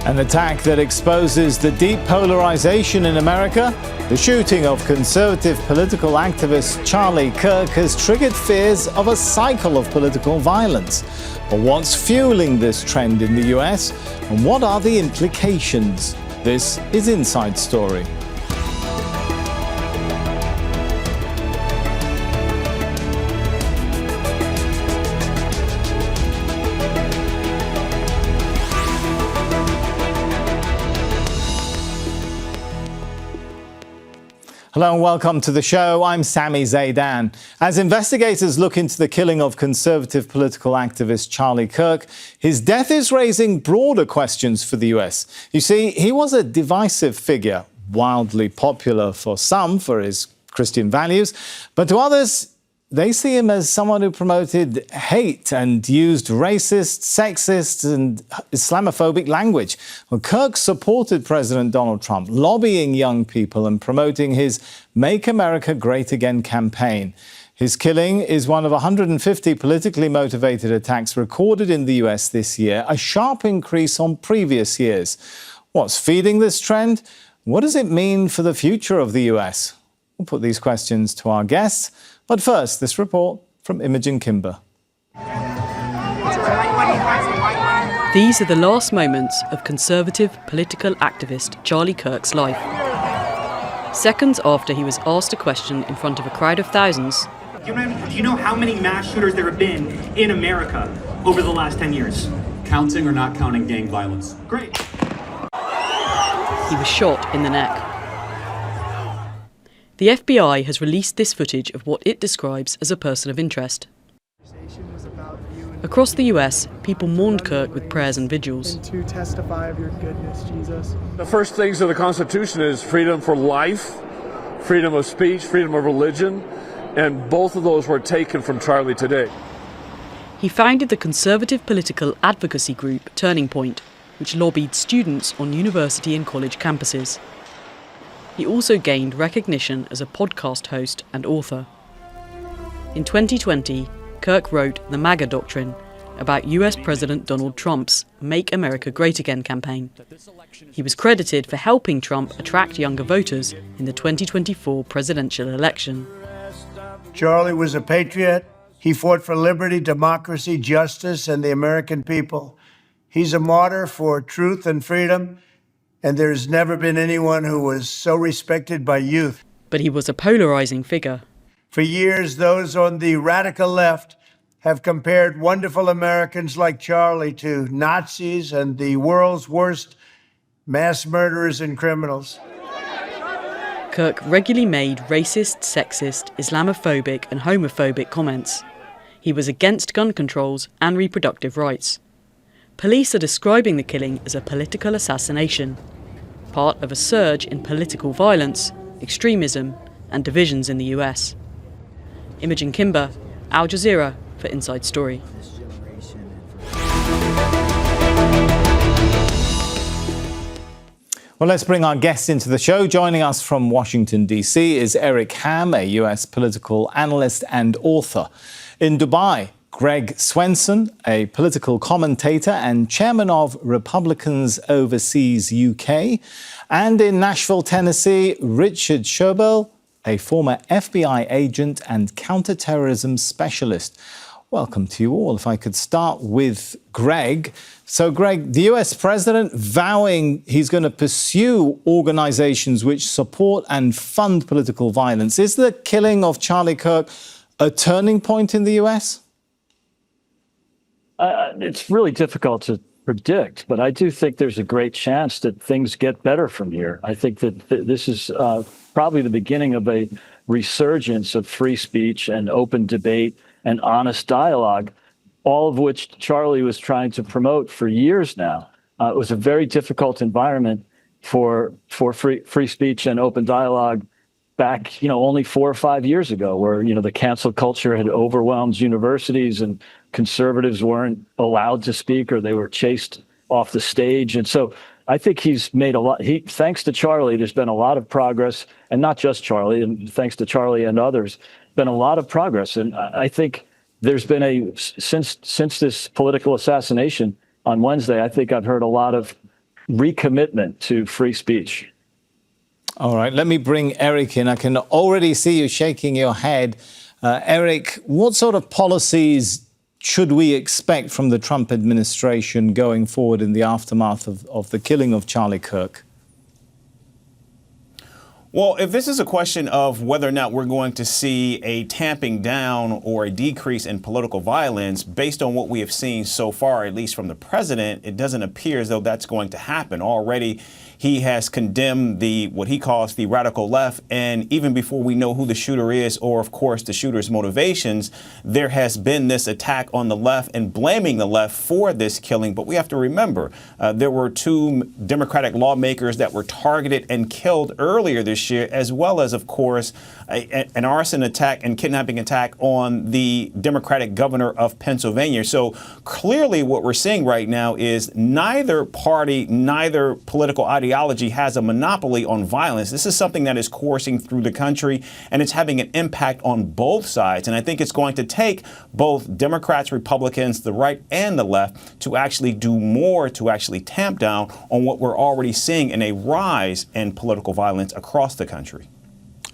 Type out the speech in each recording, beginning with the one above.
An attack that exposes the deep polarization in America. The shooting of conservative political activist Charlie Kirk has triggered fears of a cycle of political violence. But what's fueling this trend in the US, and what are the implications? This is Inside Story. Hello and welcome to the show. I'm Sami Zeidan. As investigators look into the killing of conservative political activist Charlie Kirk, his death is raising broader questions for the US. You see, he was a divisive figure, wildly popular for some for his Christian values, but to others, they see him as someone who promoted hate and used racist, sexist and Islamophobic language. Well, Kirk supported President Donald Trump, lobbying young people and promoting his Make America Great Again campaign. His killing is one of 150 politically motivated attacks recorded in the US this year, a sharp increase on previous years. What's feeding this trend? What does it mean for the future of the US? We'll put these questions to our guests. But first, this report from Imogen Kimber. These are the last moments of conservative political activist Charlie Kirk's life. Seconds after he was asked a question in front of a crowd of thousands. Do you know how many mass shooters there have been in America over the last 10 years? Counting or not counting gang violence? Great. He was shot in the neck. The FBI has released this footage of what it describes as a person of interest. Across the US, people mourned Kirk with prayers and vigils. To testify of your goodness, Jesus. The first things of the Constitution is freedom for life, freedom of speech, freedom of religion, and both of those were taken from Charlie today. He founded the conservative political advocacy group Turning Point, which lobbied students on university and college campuses. He also gained recognition as a podcast host and author. In 2020, Kirk wrote The MAGA Doctrine about US President Donald Trump's Make America Great Again campaign. He was credited for helping Trump attract younger voters in the 2024 presidential election. Charlie was a patriot. He fought for liberty, democracy, justice, and the American people. He's a martyr for truth and freedom. And there's never been anyone who was so respected by youth. But he was a polarizing figure. For years, those on the radical left have compared wonderful Americans like Charlie to Nazis and the world's worst mass murderers and criminals. Kirk regularly made racist, sexist, Islamophobic and homophobic comments. He was against gun controls and reproductive rights. Police are describing the killing as a political assassination, part of a surge in political violence, extremism, and divisions in the US. Imogen Kimber, Al Jazeera for Inside Story. Well, let's bring our guests into the show. Joining us from Washington, D.C. is Eric Ham, a US political analyst and author. In Dubai, Greg Swenson, a political commentator and chairman of Republicans Overseas UK. And in Nashville, Tennessee, Richard Schoeberl, a former FBI agent and counterterrorism specialist. Welcome to you all. If I could start with Greg. So, Greg, the US president vowing he's going to pursue organizations which support and fund political violence. Is the killing of Charlie Kirk a turning point in the US? It's really difficult to predict, but I do think there's a great chance that things get better from here. I think that this is probably the beginning of a resurgence of free speech and open debate and honest dialogue, all of which Charlie was trying to promote for years now. It was a very difficult environment for free speech and open dialogue back, only 4 or 5 years ago, where, the cancel culture had overwhelmed universities and conservatives weren't allowed to speak or they were chased off the stage. And so I think he's made a lot. Thanks to Charlie, there's been a lot of progress, and not just Charlie, and thanks to Charlie and others, been a lot of progress. And I think there's been since this political assassination on Wednesday, I think I've heard a lot of recommitment to free speech. All right, let me bring Eric in. I can already see you shaking your head. Eric, what sort of policies should we expect from the Trump administration going forward in the aftermath of the killing of Charlie Kirk? Well, if this is a question of whether or not we're going to see a tamping down or a decrease in political violence, based on what we have seen so far, at least from the president, it doesn't appear as though that's going to happen. Already, he has condemned what he calls the radical left. And even before we know who the shooter is, or of course the shooter's motivations, there has been this attack on the left and blaming the left for this killing. But we have to remember there were 2 Democratic lawmakers that were targeted and killed earlier this year, as well as, of course, an arson attack and kidnapping attack on the Democratic governor of Pennsylvania. So clearly what we're seeing right now is neither party, neither political ideology has a monopoly on violence. This is something that is coursing through the country, and it's having an impact on both sides. And I think it's going to take both Democrats, Republicans, the right and the left to actually do more to actually tamp down on what we're already seeing in a rise in political violence across the country.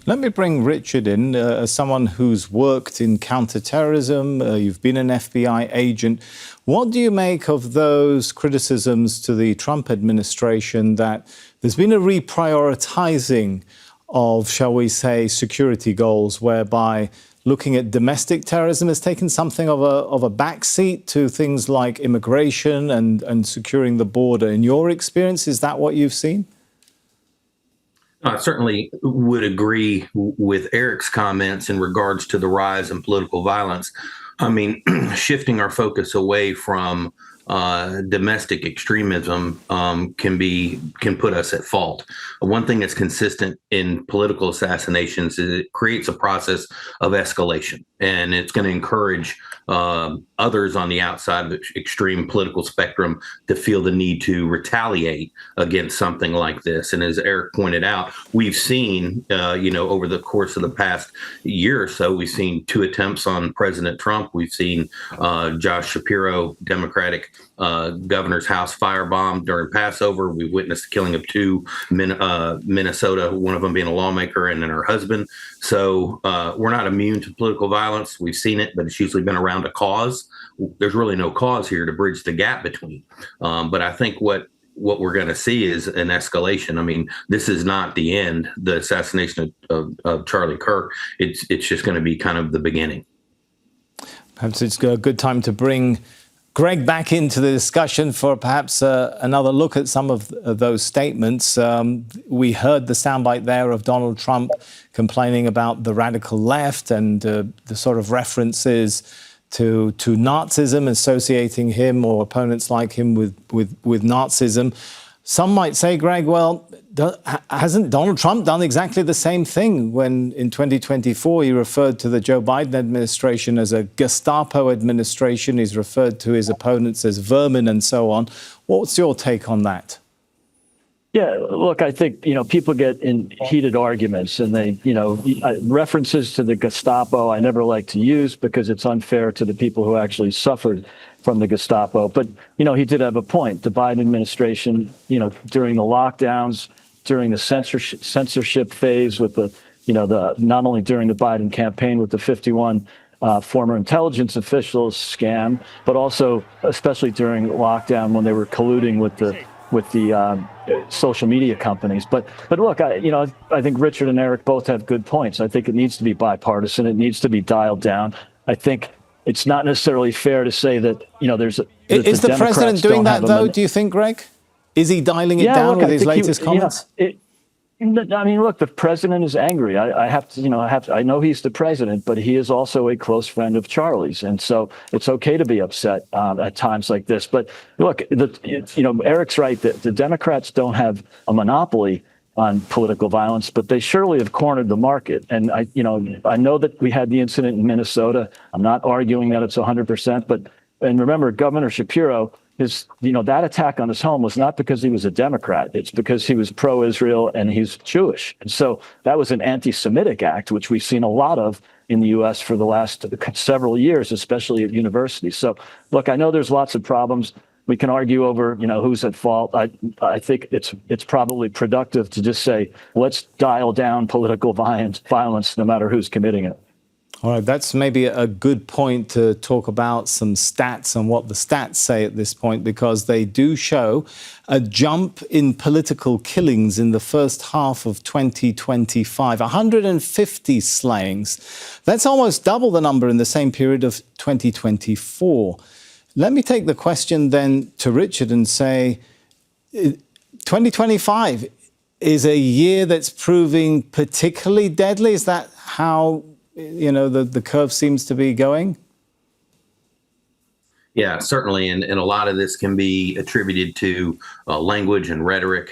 Let me bring Richard in, as someone who's worked in counterterrorism. You've been an FBI agent. What do you make of those criticisms to the Trump administration that there's been a reprioritizing of, shall we say, security goals, whereby looking at domestic terrorism has taken something of a backseat to things like immigration and securing the border? In your experience, is that what you've seen? I certainly would agree with Eric's comments in regards to the rise in political violence. I mean, shifting our focus away from domestic extremism can put us at fault. One thing that's consistent in political assassinations is it creates a process of escalation, and it's going to encourage others on the outside of the extreme political spectrum to feel the need to retaliate against something like this. And as Eric pointed out, we've seen, over the course of the past year or so, we've seen 2 attempts on President Trump. We've seen Josh Shapiro, Democratic governor's house firebombed during Passover. We witnessed the killing of 2 Minnesota, one of them being a lawmaker and then her husband. So we're not immune to political violence. We've seen it, but it's usually been around a cause. There's really no cause here to bridge the gap between. But I think what we're going to see is an escalation. I mean, this is not the end, the assassination of Charlie Kirk. It's just going to be kind of the beginning. Perhaps it's a good time to bring Greg back into the discussion for perhaps another look at some of those statements. We heard the soundbite there of Donald Trump complaining about the radical left and the sort of references to Nazism, associating him or opponents like him with Nazism. Some might say, Greg, well, hasn't Donald Trump done exactly the same thing when in 2024 he referred to the Joe Biden administration as a Gestapo administration? He's referred to his opponents as vermin and so on. What's your take on that? Yeah, look, I think, people get in heated arguments and they, references to the Gestapo I never like to use because it's unfair to the people who actually suffered from the Gestapo. But, he did have a point. The Biden administration, during the lockdowns, during the censorship phase with not only during the Biden campaign with the 51 former intelligence officials scam, but also especially during lockdown when they were colluding with the social media companies. But look, I think Richard and Eric both have good points. I think it needs to be bipartisan. It needs to be dialed down. I think it's not necessarily fair to say that, Is the president doing that, though, do you think, Greg? Is he dialing it down with his latest comments? Look, the president is angry. I know he's the president, but he is also a close friend of Charlie's. And so it's okay to be upset at times like this. But look, Eric's right that the Democrats don't have a monopoly on political violence, but they surely have cornered the market. And I know that we had the incident in Minnesota. I'm not arguing that it's 100%, and remember, Governor Shapiro, that attack on his home was not because he was a Democrat. It's because he was pro-Israel and he's Jewish. And so that was an anti-Semitic act, which we've seen a lot of in the U.S. for the last several years, especially at universities. So, look, I know there's lots of problems. we can argue over, who's at fault. I think it's probably productive to just say, let's dial down political violence no matter who's committing it. All right, that's maybe a good point to talk about some stats and what the stats say at this point, because they do show a jump in political killings in the first half of 2025, 150 slayings. That's almost double the number in the same period of 2024. Let me take the question then to Richard and say, 2025 is a year that's proving particularly deadly. Is that how the curve seems to be going? Yeah, certainly. And a lot of this can be attributed to language and rhetoric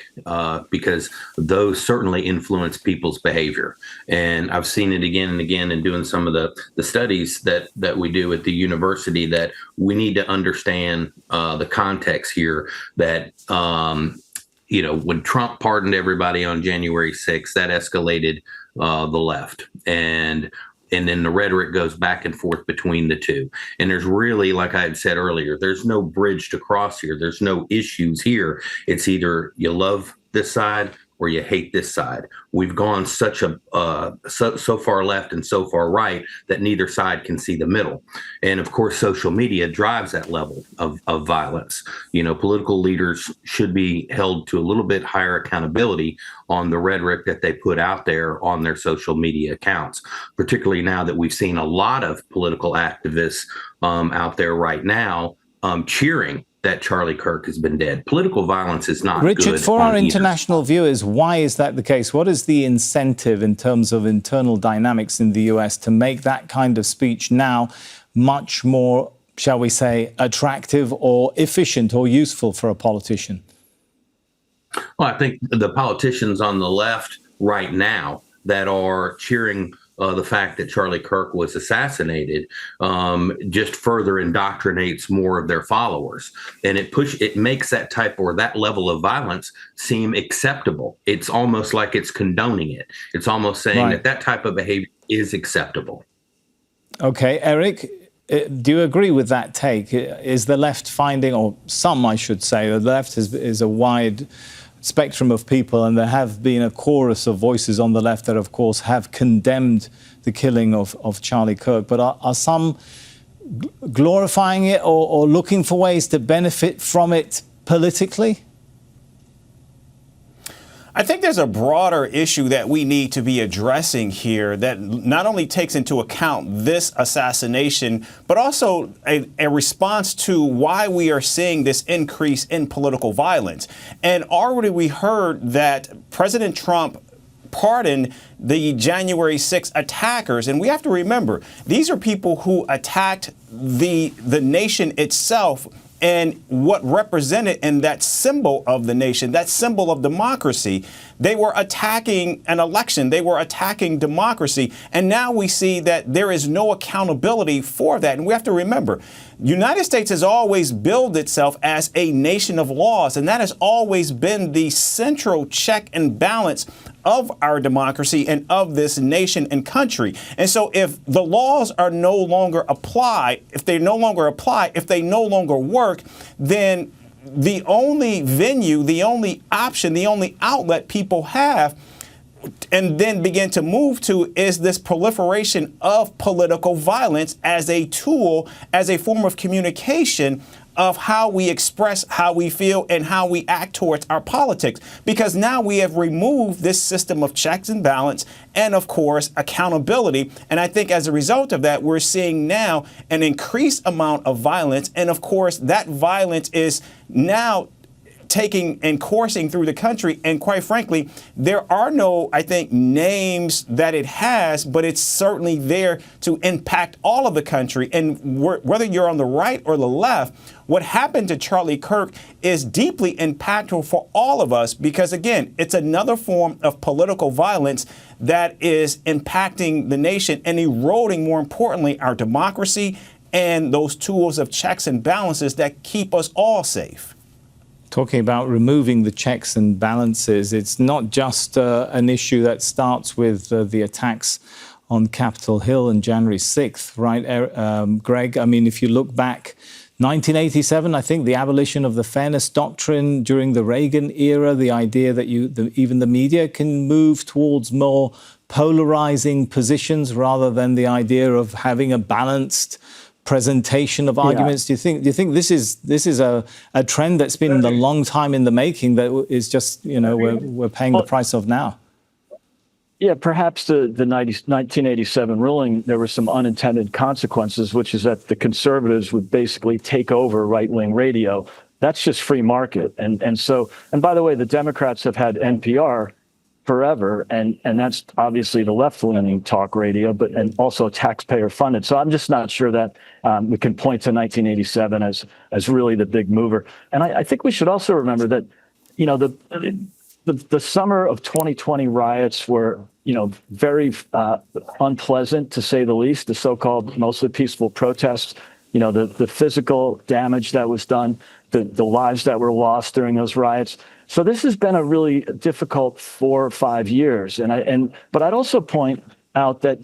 because those certainly influence people's behavior. And I've seen it again and again in doing some of the studies that we do at the university, that we need to understand the context here, that when Trump pardoned everybody on January 6th, that escalated the left. And then the rhetoric goes back and forth between the two. And there's really, like I had said earlier, there's no bridge to cross here. There's no issues here. It's either you love this side or you hate this side. We've gone so far left and so far right that neither side can see the middle. And of course, social media drives that level of violence. Political leaders should be held to a little bit higher accountability on the rhetoric that they put out there on their social media accounts, particularly now that we've seen a lot of political activists out there right now cheering that Charlie Kirk has been dead. Political violence is not Richard, good. for our international viewers, why is that the case? What is the incentive in terms of internal dynamics in the US to make that kind of speech now much more, shall we say, attractive or efficient or useful for a politician? Well, I think the politicians on the left right now that are cheering the fact that Charlie Kirk was assassinated just further indoctrinates more of their followers, and it makes that type or that level of violence seem acceptable. It's almost like it's condoning it. It's almost saying that type of behavior is acceptable. Okay, Eric, do you agree with that take? Is the left finding, or some I should say, the left is a wide spectrum of people, and there have been a chorus of voices on the left that, of course, have condemned the killing of Charlie Kirk. But are some glorifying it or looking for ways to benefit from it politically? I think there's a broader issue that we need to be addressing here that not only takes into account this assassination, but also a response to why we are seeing this increase in political violence. And already we heard that President Trump pardoned the January 6th attackers. And we have to remember, these are people who attacked the nation itself and what represented in that symbol of the nation, that symbol of democracy. They were attacking an election. They were attacking democracy. And now we see that there is no accountability for that. And we have to remember, the United States has always billed itself as a nation of laws, and that has always been the central check and balance of our democracy and of this nation and country. And so if the laws are no longer applied, if they no longer work, then the only venue, the only option, the only outlet people have and then begin to move to is this proliferation of political violence as a tool, as a form of communication of how we express how we feel and how we act towards our politics. Because now we have removed this system of checks and balance and, of course, accountability. And I think as a result of that, we're seeing now an increased amount of violence. And, of course, that violence is now taking and coursing through the country. And quite frankly, there are no, I think, names that it has, but it's certainly there to impact all of the country. And whether you're on the right or the left, what happened to Charlie Kirk is deeply impactful for all of us because, again, it's another form of political violence that is impacting the nation and eroding, more importantly, our democracy and those tools of checks and balances that keep us all safe. Talking about removing the checks and balances, it's not just an issue that starts with the attacks on Capitol Hill on January 6th, right, Greg? I mean, if you look back 1987, I think, the abolition of the fairness doctrine during the Reagan era, the idea that even the media can move towards more polarizing positions rather than the idea of having a balanced presentation of arguments. Do you think this is a trend that's been a long time in the making that is just, we're paying the price of now? Yeah, perhaps the 1987 ruling, there were some unintended consequences, which is that the conservatives would basically take over right-wing radio. That's just free market. And by the way, the Democrats have had NPR forever, and that's obviously the left-leaning talk radio, and also taxpayer funded. So I'm just not sure that we can point to 1987 as really the big mover. And I think we should also remember that, the summer of 2020 riots were, very unpleasant, to say the least. The so-called mostly peaceful protests, the physical damage that was done, the lives that were lost during those riots. So this has been a really difficult 4 or 5 years. But I'd also point out that,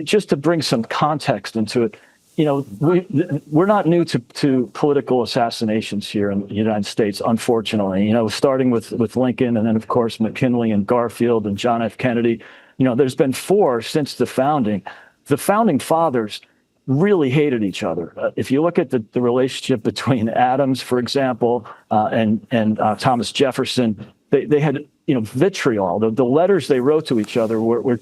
just to bring some context into it, we're not new to political assassinations here in the United States, unfortunately. Starting with Lincoln, and then, of course, McKinley and Garfield and John F. Kennedy. There's been 4 since the founding. The founding fathers really hated each other. If you look at the relationship between Adams, for example, and Thomas Jefferson, they had vitriol. The letters they wrote to each other were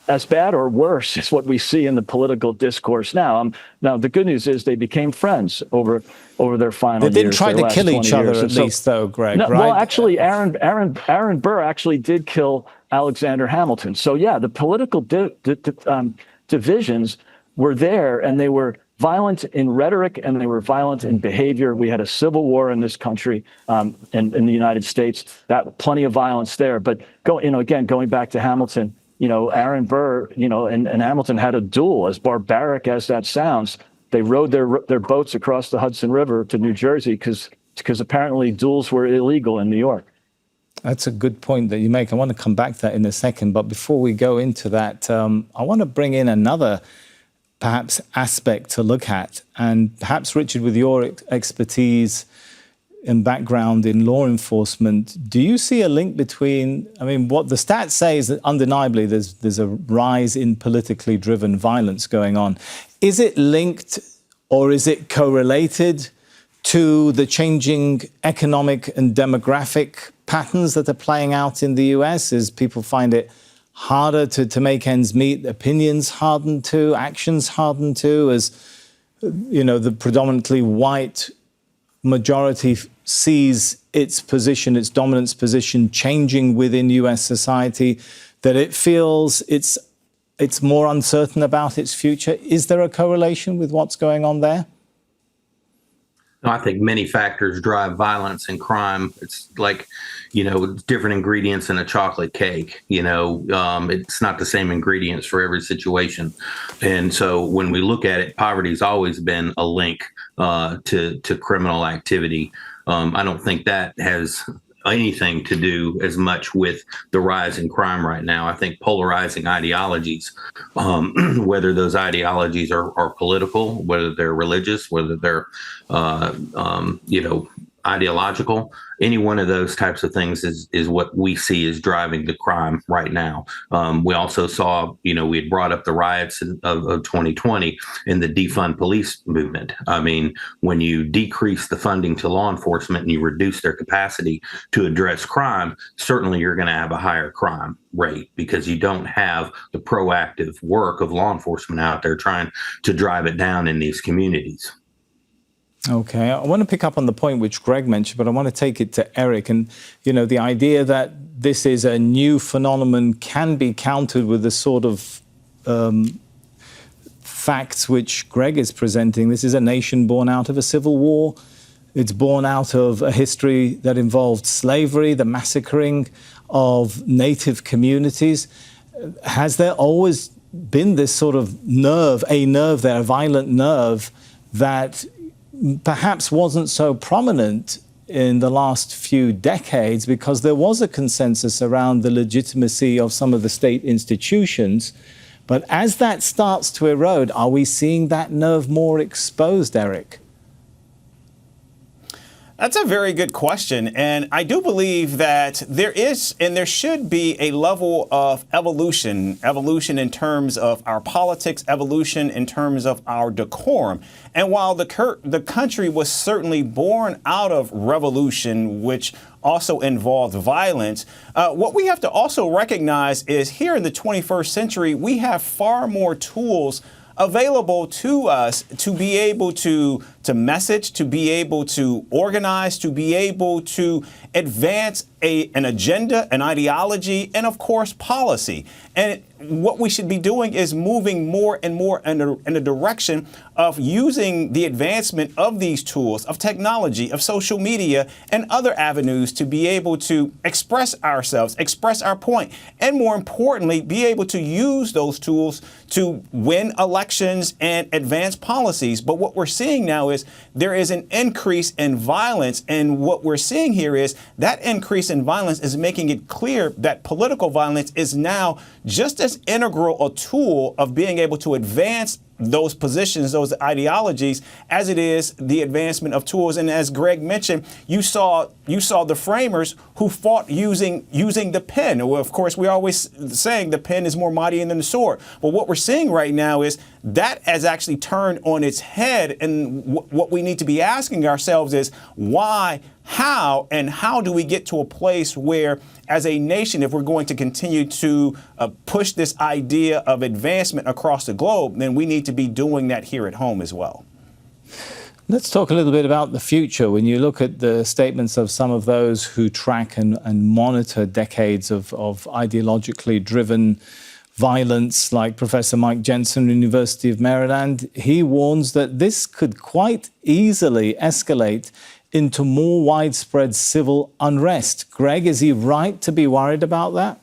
as bad or worse as what we see in the political discourse now. Now, the good news is they became friends over their final years. They didn't try to kill each other, at least, though, Greg, right? Well, actually, Aaron Burr actually did kill Alexander Hamilton. So, yeah, the political divisions were there, and they were violent in rhetoric, and they were violent in behavior. We had a civil war in this country, in the United States. Plenty of violence there. But going back to Hamilton, Aaron Burr, and Hamilton had a duel. As barbaric as that sounds, they rowed their boats across the Hudson River to New Jersey because apparently duels were illegal in New York. That's a good point that you make. I want to come back to that in a second. But before we go into that, I want to bring in another perhaps aspect to look at. And perhaps, Richard, with your expertise and background in law enforcement, do you see a link between, what the stats say is that undeniably there's a rise in politically driven violence going on. Is it linked, or is it correlated to the changing economic and demographic patterns that are playing out in the US as people find it harder to make ends meet, opinions harden to, actions harden to, as the predominantly white majority sees its position, its dominance position changing within US society, that it feels it's more uncertain about its future? Is there a correlation with what's going on there? I think many factors drive violence and crime. It's like, different ingredients in a chocolate cake. It's not the same ingredients for every situation. And so when we look at it, poverty's always been a link to criminal activity. I don't think that has anything to do as much with the rise in crime right now. I think polarizing ideologies, whether those ideologies are political, whether they're religious, whether they're, ideological, any one of those types of things is what we see is driving the crime right now. We also saw, we had brought up the riots of 2020 and the defund police movement. When you decrease the funding to law enforcement and you reduce their capacity to address crime, certainly you're going to have a higher crime rate because you don't have the proactive work of law enforcement out there trying to drive it down in these communities. Okay, I want to pick up on the point which Greg mentioned, but I want to take it to Eric. And, the idea that this is a new phenomenon can be countered with the sort of facts which Greg is presenting. This is a nation born out of a civil war. It's born out of a history that involved slavery, the massacring of native communities. Has there always been this sort of nerve, a violent nerve that perhaps wasn't so prominent in the last few decades because there was a consensus around the legitimacy of some of the state institutions? But as that starts to erode, are we seeing that nerve more exposed, Eric? That's a very good question. And I do believe that there is and there should be a level of evolution in terms of our politics, evolution in terms of our decorum. And while the country was certainly born out of revolution, which also involved violence, what we have to also recognize is here in the 21st century, we have far more tools available to us to be able to message, to be able to organize, to be able to advance an agenda, an ideology, and of course policy. And what we should be doing is moving more and more in the direction of using the advancement of these tools, of technology, of social media, and other avenues to be able to express ourselves, express our point, and more importantly, be able to use those tools to win elections and advance policies. But what we're seeing now is there is an increase in violence. And what we're seeing here is that increase in violence is making it clear that political violence is now just as integral a tool of being able to advance those positions, those ideologies, as it is the advancement of tools. And as Greg mentioned, you saw the framers who fought using the pen. Well, of course, we're always saying the pen is more mighty than the sword. But what we're seeing right now is that has actually turned on its head. And what we need to be asking ourselves is why, how do we get to a place where, as a nation, if we're going to continue to push this idea of advancement across the globe, then we need to be doing that here at home as well. Let's talk a little bit about the future. When you look at the statements of some of those who track and monitor decades of ideologically driven violence, like Professor Mike Jensen, University of Maryland, he warns that this could quite easily escalate into more widespread civil unrest. Greg, is he right to be worried about that?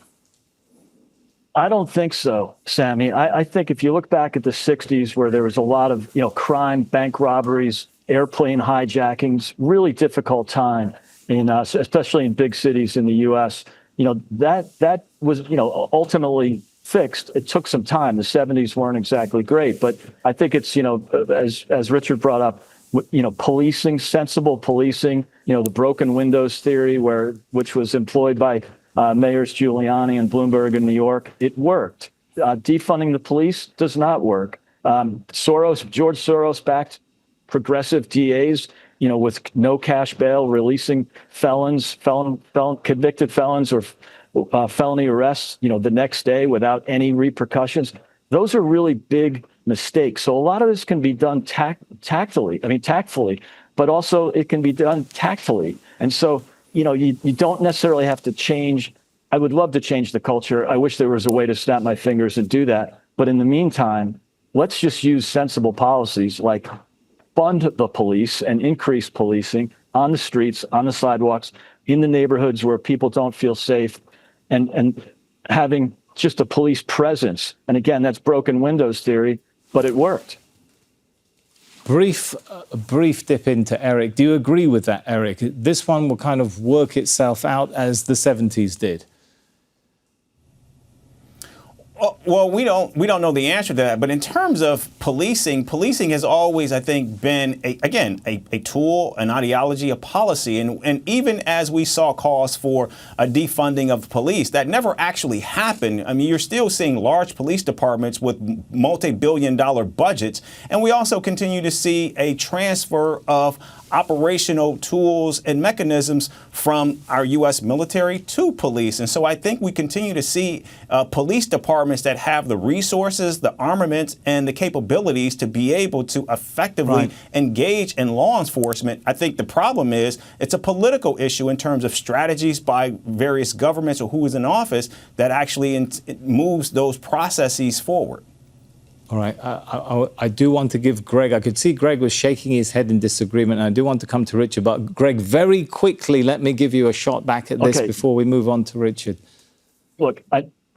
I don't think so, Sami. I think if you look back at the 60s, where there was a lot of crime, bank robberies, airplane hijackings, really difficult time in especially in big cities in the U.S. That was ultimately fixed. It took some time. The 70s weren't exactly great, but I think it's as Richard brought up, policing, sensible policing, the broken windows theory, which was employed by Mayors Giuliani and Bloomberg in New York. It worked. Defunding the police does not work. George Soros-backed progressive DAs, with no cash bail, releasing convicted felons or felony arrests, the next day without any repercussions. Those are really big mistakes. So a lot of this can be done tactfully, but also it can be done tactfully. And so, you don't necessarily have to change. I would love to change the culture. I wish there was a way to snap my fingers and do that. But in the meantime, let's just use sensible policies like fund the police and increase policing on the streets, on the sidewalks, in the neighborhoods where people don't feel safe, and having just a police presence. And again, that's broken windows theory, but it worked. Brief dip into Eric. Do you agree with that, Eric? This one will kind of work itself out as the 70s did. Well, we don't know the answer to that. But in terms of policing has always, I think, been a tool, an ideology, a policy. And even as we saw calls for a defunding of police, that never actually happened. I mean, you're still seeing large police departments with multi-billion-dollar budgets. And we also continue to see a transfer of operational tools and mechanisms from our U.S. military to police. And so I think we continue to see police departments that have the resources, the armaments, and the capabilities to be able to effectively engage in law enforcement. I think the problem is it's a political issue in terms of strategies by various governments or who is in office that actually moves those processes forward. All right. I do want to give Greg, I could see Greg was shaking his head in disagreement, and I do want to come to Richard. But Greg, very quickly, let me give you a shot back at this before we move on to Richard. Look,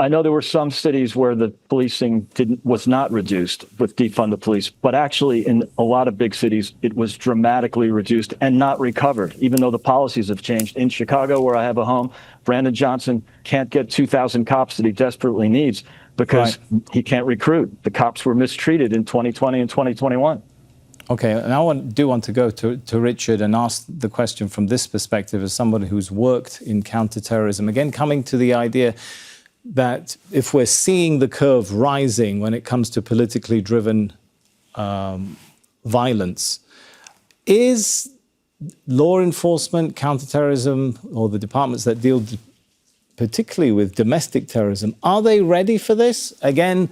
I know there were some cities where the policing was not reduced with defund the police, but actually in a lot of big cities, it was dramatically reduced and not recovered, even though the policies have changed. In Chicago, where I have a home, Brandon Johnson can't get 2,000 cops that he desperately needs because he can't recruit. The cops were mistreated in 2020 and 2021. Okay, and I do want to go to Richard and ask the question from this perspective as somebody who's worked in counterterrorism. Again, coming to the idea that if we're seeing the curve rising when it comes to politically driven violence, is law enforcement, counterterrorism, or the departments that deal particularly with domestic terrorism, are they ready for this? Again,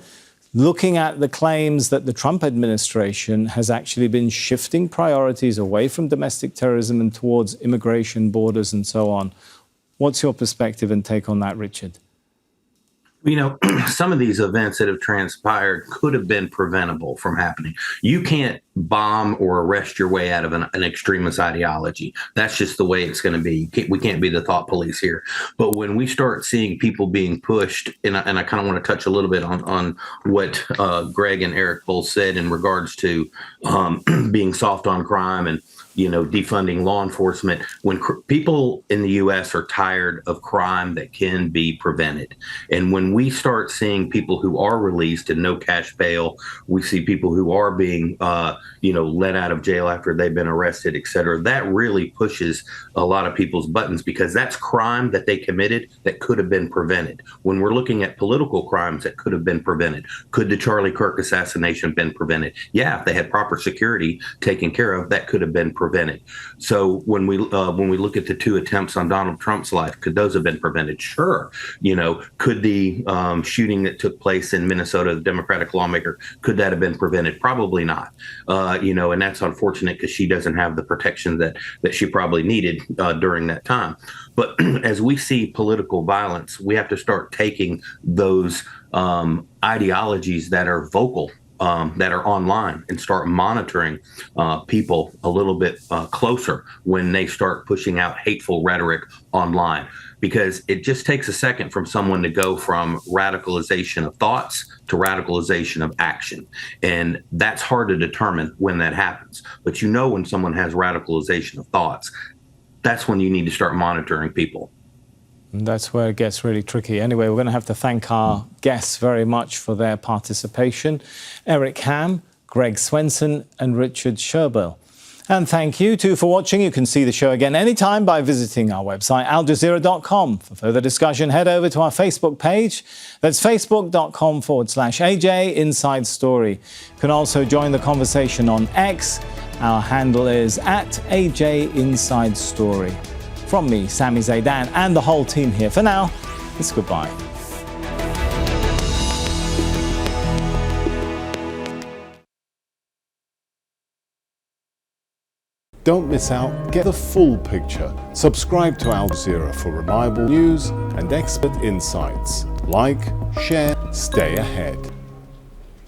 looking at the claims that the Trump administration has actually been shifting priorities away from domestic terrorism and towards immigration, borders, and so on. What's your perspective and take on that, Richard? You know, some of these events that have transpired could have been preventable from happening. You can't bomb or arrest your way out of an extremist ideology. That's just the way it's going to be. We can't be the thought police here. But when we start seeing people being pushed, and I kind of want to touch a little bit on what Greg and Eric both said in regards to being soft on crime and, you know, defunding law enforcement. When people in the U.S. are tired of crime that can be prevented, and when we start seeing people who are released and no cash bail, we see people who are being, let out of jail after they've been arrested, et cetera. That really pushes a lot of people's buttons because that's crime that they committed that could have been prevented. When we're looking at political crimes that could have been prevented, could the Charlie Kirk assassination have been prevented? Yeah, if they had proper security taken care of, that could have been prevented. So when we look at the 2 attempts on Donald Trump's life, could those have been prevented? Sure. Could the shooting that took place in Minnesota, the Democratic lawmaker, could that have been prevented? Probably not. And that's unfortunate because she doesn't have the protection that she probably needed during that time. But as we see political violence, we have to start taking those ideologies that are vocal, that are online, and start monitoring people a little bit closer when they start pushing out hateful rhetoric online. Because it just takes a second from someone to go from radicalization of thoughts to radicalization of action. And that's hard to determine when that happens. But when someone has radicalization of thoughts, that's when you need to start monitoring people. And that's where it gets really tricky. Anyway, we're going to have to thank our guests very much for their participation. Eric Ham, Greg Swenson, and Richard Schoeberl. And thank you too for watching. You can see the show again anytime by visiting our website, aljazeera.com. For further discussion, head over to our Facebook page. That's facebook.com/AJ Inside Story. You can also join the conversation on X. Our handle is @AJ Inside Story. From me, Sami Zeidan, and the whole team here. For now, it's goodbye. Don't miss out, get the full picture. Subscribe to Al Jazeera for reliable news and expert insights. Like, share, stay ahead.